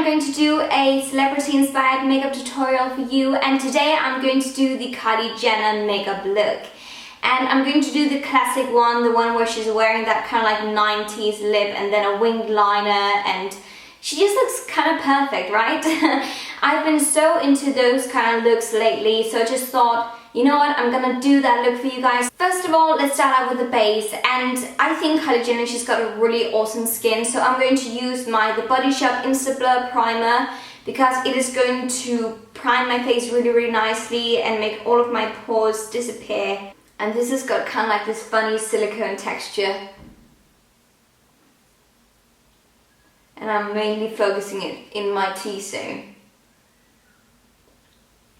I'm going to do a celebrity inspired makeup tutorial for you, and today I'm going to do the Kylie Jenner makeup look. And I'm going to do the classic one, the one where she's wearing that kind of like 90s lip and then a winged liner, and she just looks kind of perfect, right? I've been so into those kind of looks lately, so I just thought, you know what, I'm gonna do that look for you guys. First of all, let's start out with the base, and I think Kylie Jenner, she's got a really awesome skin, so I'm going to use The Body Shop Instablur primer because it is going to prime my face really nicely and make all of my pores disappear. And this has got kind of like this funny silicone texture. And I'm mainly focusing it in my T-zone.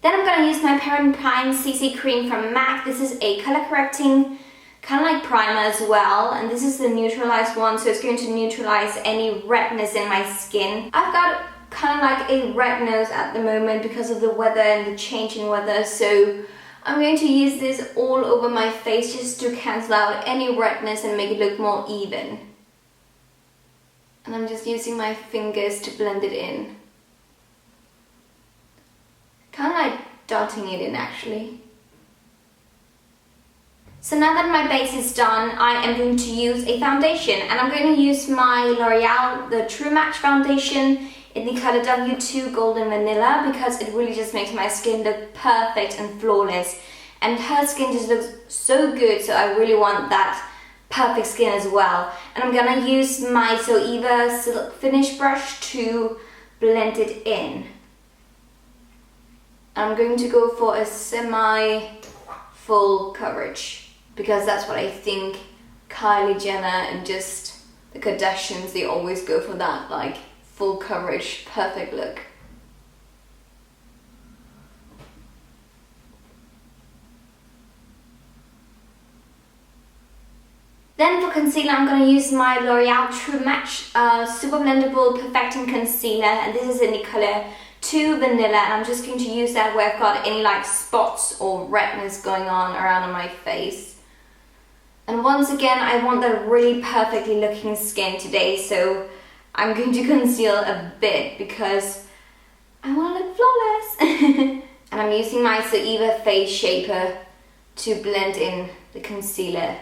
Then I'm going to use my Parent Prime CC Cream from MAC. This is a color correcting kind of like primer as well. And this is the neutralized one, so it's going to neutralize any redness in my skin. I've got kind of like a red nose at the moment because of the weather and the change in weather. So I'm going to use this all over my face just to cancel out any redness and make it look more even. And I'm just using my fingers to blend it in. Kind of like dotting it in actually. So now that my base is done, I am going to use a foundation, and I'm going to use my L'Oreal, the True Match foundation in the color W2 Golden Vanilla, because it really just makes my skin look perfect and flawless. And her skin just looks so good, so I really want that perfect skin as well. And I'm gonna use my Zoeva Silk Finish brush to blend it in. I'm going to go for a semi-full coverage because that's what I think Kylie Jenner and just the Kardashians, they always go for that like full coverage, perfect look. Then for concealer, I'm going to use my L'Oreal True Match Super Blendable Perfecting Concealer, and this is in the color 2 Vanilla, and I'm just going to use that where I've got any like spots or redness going on around my face. And once again, I want that really perfectly looking skin today, so I'm going to conceal a bit because I want to look flawless. And I'm using my Zoeva Face Shaper to blend in the concealer.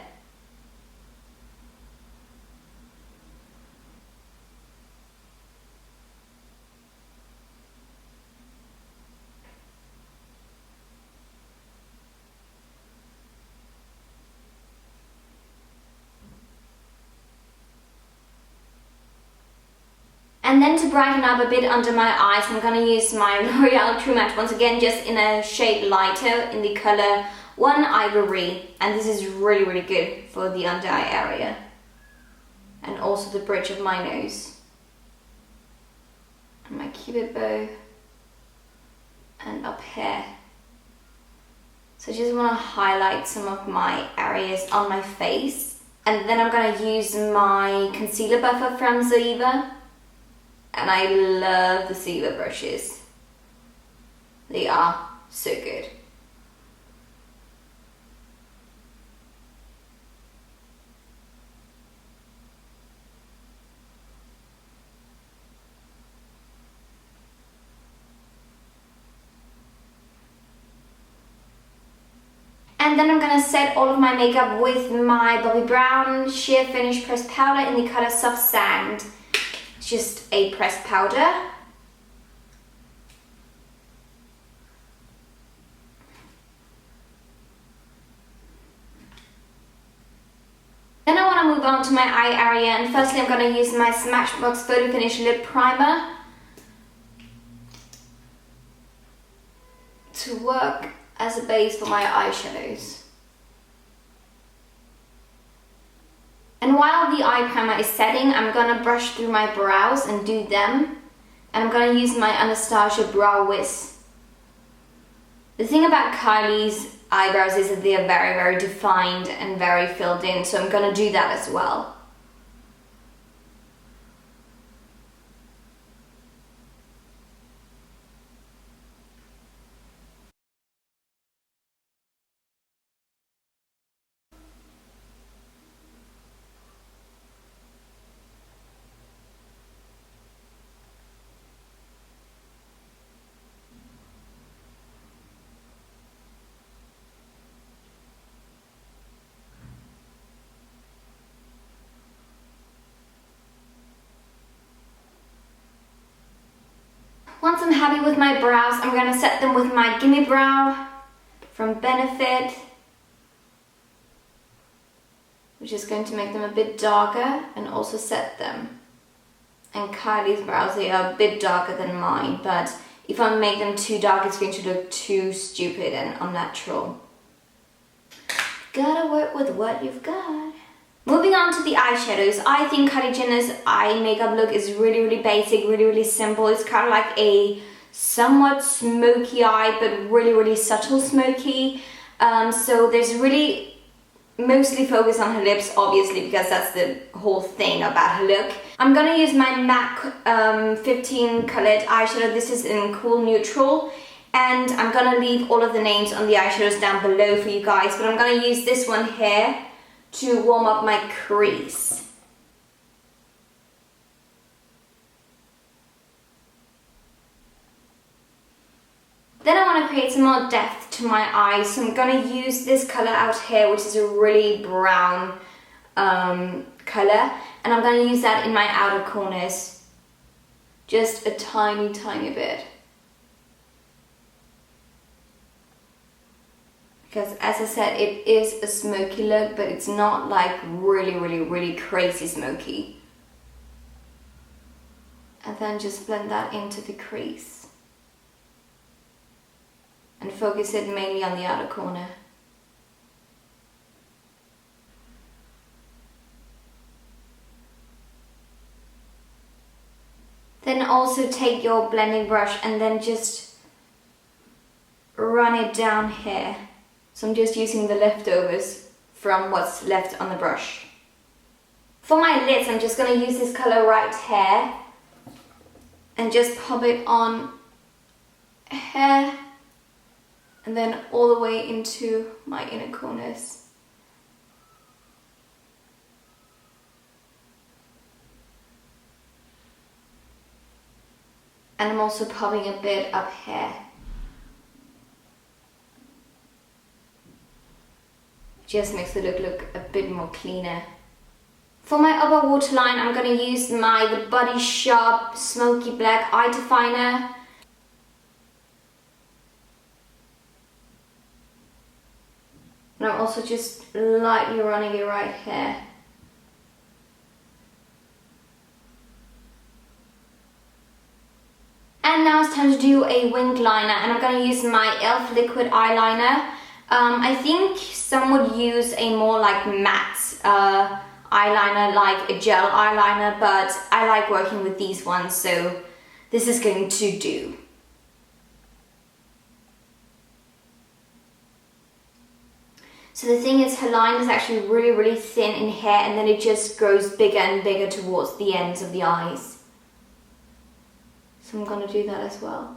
And then to brighten up a bit under my eyes, I'm going to use my L'Oreal True Match once again, just in a shade lighter in the color 1 Ivory. And this is really good for the under eye area. And also the bridge of my nose. And my cupid bow. And up here. So I just want to highlight some of my areas on my face. And then I'm going to use my concealer buffer from Zoeva. And I love the Zoeva brushes. They are so good. And then I'm going to set all of my makeup with my Bobbi Brown Sheer Finish Pressed Powder in the color Soft Sand. Just a pressed powder. Then I want to move on to my eye area, and firstly I'm going to use my Smashbox Photofinish Lip Primer to work as a base for my eyeshadows. And while the eye primer is setting, I'm going to brush through my brows and do them. And I'm going to use my Anastasia Brow Wiz. The thing about Kylie's eyebrows is that they are very defined and very filled in, so I'm going to do that as well. Once I'm happy with my brows, I'm gonna set them with my Gimme Brow from Benefit, which is going to make them a bit darker and also set them. And Kylie's brows, they are a bit darker than mine, but if I make them too dark, it's going to look too stupid and unnatural. Gotta work with what you've got. Moving on to the eyeshadows, I think Kylie Jenner's eye makeup look is really basic, really simple. It's kind of like a somewhat smoky eye, but really subtle smoky. So there's really mostly focus on her lips, obviously, because that's the whole thing about her look. I'm gonna use my MAC 15 colored eyeshadow. This is in Cool Neutral. And I'm gonna leave all of the names on the eyeshadows down below for you guys, but I'm gonna use this one here to warm up my crease. Then I want to create some more depth to my eyes, so I'm going to use this color out here, which is a really brown color, and I'm going to use that in my outer corners, just a tiny bit. Because as I said, it is a smoky look, but it's not like really crazy smoky. And then just blend that into the crease. And focus it mainly on the outer corner. Then also take your blending brush and then just run it down here. So I'm just using the leftovers from what's left on the brush. For my lids, I'm just going to use this color right here and just pop it on here and then all the way into my inner corners. And I'm also popping a bit up here. Just makes the look a bit more cleaner. For my upper waterline, I'm going to use the Body Shop Smoky Black Eye Definer. And I'm also just lightly running it right here. And now it's time to do a winged liner, and I'm going to use my e.l.f. liquid eyeliner. I think some would use a more like matte eyeliner, like a gel eyeliner, but I like working with these ones, so this is going to do. So the thing is, her line is actually really thin in here, and then it just grows bigger and bigger towards the ends of the eyes. So I'm going to do that as well.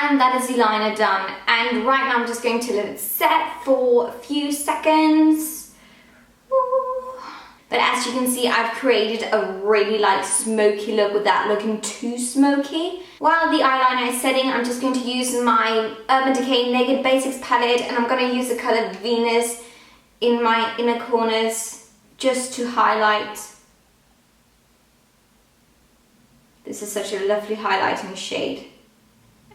And that is the liner done, and right now I'm just going to let it set for a few seconds. Ooh. But as you can see, I've created a really like smoky look without looking too smoky. While the eyeliner is setting, I'm just going to use my Urban Decay Naked Basics palette, and I'm going to use the color Venus in my inner corners just to highlight. This is such a lovely highlighting shade.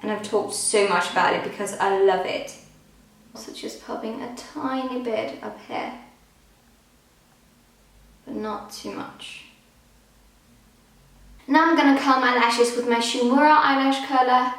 And I've talked so much about it because I love it. Also just popping a tiny bit up here, but not too much. Now I'm gonna curl my lashes with my Uemura eyelash curler.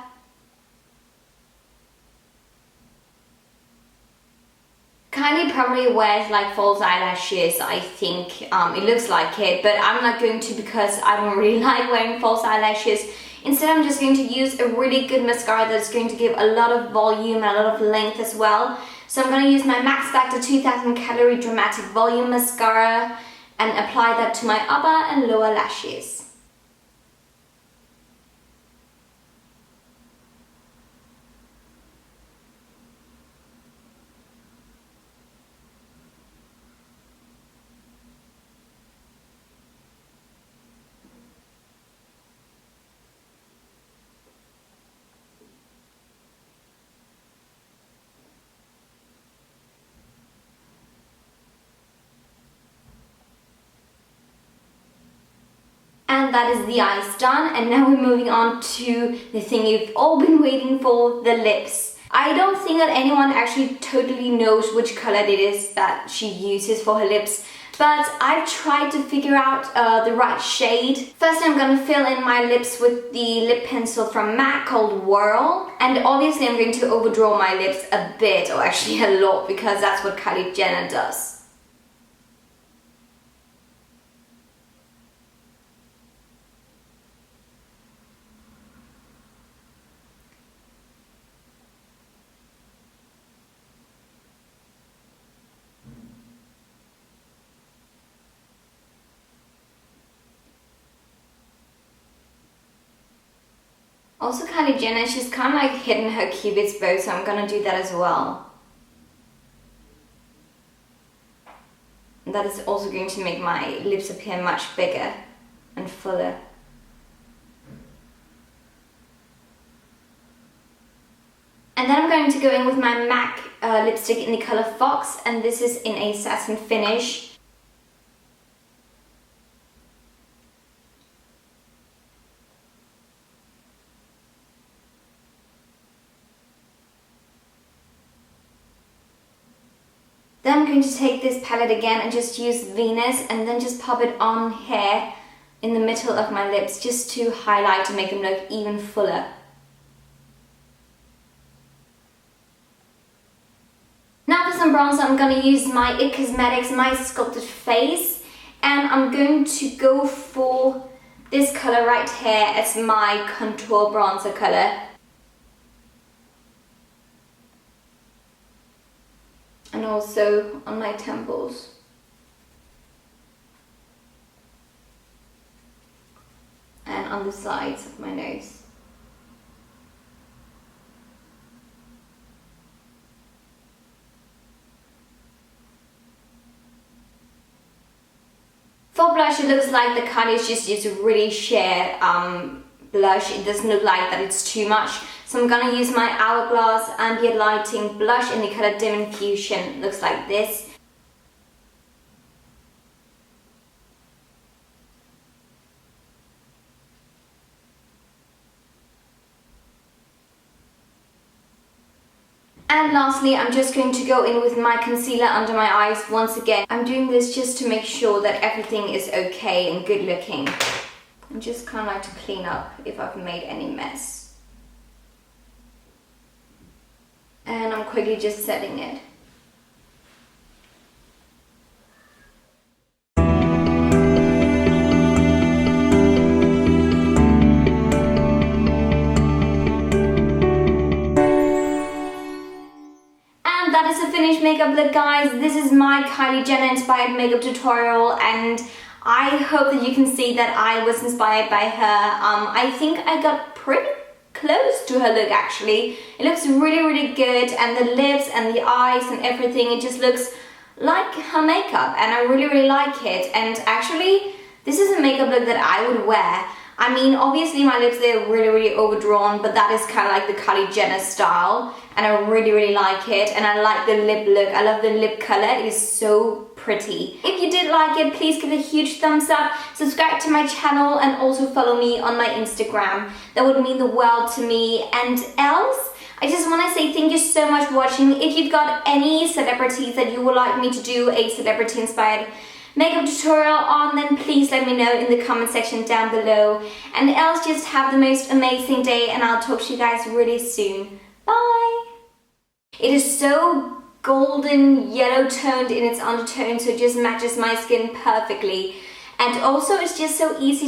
Kylie probably wears like false eyelashes, I think. It looks like it, but I'm not going to because I don't really like wearing false eyelashes. Instead, I'm just going to use a really good mascara that's going to give a lot of volume and a lot of length as well. So I'm going to use my Max Factor 2000 Calorie Dramatic Volume Mascara and apply that to my upper and lower lashes. And that is the eyes done, and now we're moving on to the thing you've all been waiting for, the lips. I don't think that anyone actually totally knows which color it is that she uses for her lips, but I've tried to figure out the right shade. First, I'm gonna fill in my lips with the lip pencil from MAC called Whirl, and obviously I'm going to overdraw my lips a bit, or actually a lot, because that's what KYLIE Jenner does. Also, KYLIE Jenner, she's kind of like hidden her cupid's bow, so I'm gonna do that as well. And that is also going to make my lips appear much bigger and fuller. And then I'm going to go in with my MAC lipstick in the color Fox, and this is in a satin finish. Then I'm going to take this palette again and just use Venus, and then just pop it on here in the middle of my lips, just to highlight and make them look even fuller. Now for some bronzer, I'm going to use my IT Cosmetics My Sculpted Face, and I'm going to go for this color right here as my contour bronzer color. And also on my temples. And on the sides of my nose. For blush, it looks like the KYLIE just used a really sheer blush. It doesn't look like that it's too much. So I'm gonna use my Hourglass Ambient Lighting blush in the color Dim Infusion. Looks like this. And lastly, I'm just going to go in with my concealer under my eyes once again. I'm doing this just to make sure that everything is okay and good looking. And just kind of like to clean up if I've made any mess. And I'm quickly just setting it. And that is the finished makeup look, guys. This is my KYLIE Jenner inspired makeup tutorial, and I hope that you can see that I was inspired by her. I think I got pretty close to her look actually. It looks really, really good, and the lips and the eyes and everything, it just looks like her makeup, and I really, really like it. And actually, this is a makeup look that I would wear. I mean, obviously my lips, they're really, really overdrawn, but that is kind of like the KYLIE Jenner style, and I really, really like it. And I like the lip look. I love the lip color. It is so pretty. If you did like it, please give it a huge thumbs up, subscribe to my channel, and also follow me on my Instagram. That would mean the world to me. And else, I just want to say thank you so much for watching. If you've got any celebrities that you would like me to do a celebrity inspired makeup tutorial on, then please let me know in the comment section down below. And else, just have the most amazing day, and I'll talk to you guys really soon. Bye! It is so golden yellow toned in its undertone, so it just matches my skin perfectly. And also, it's just so easy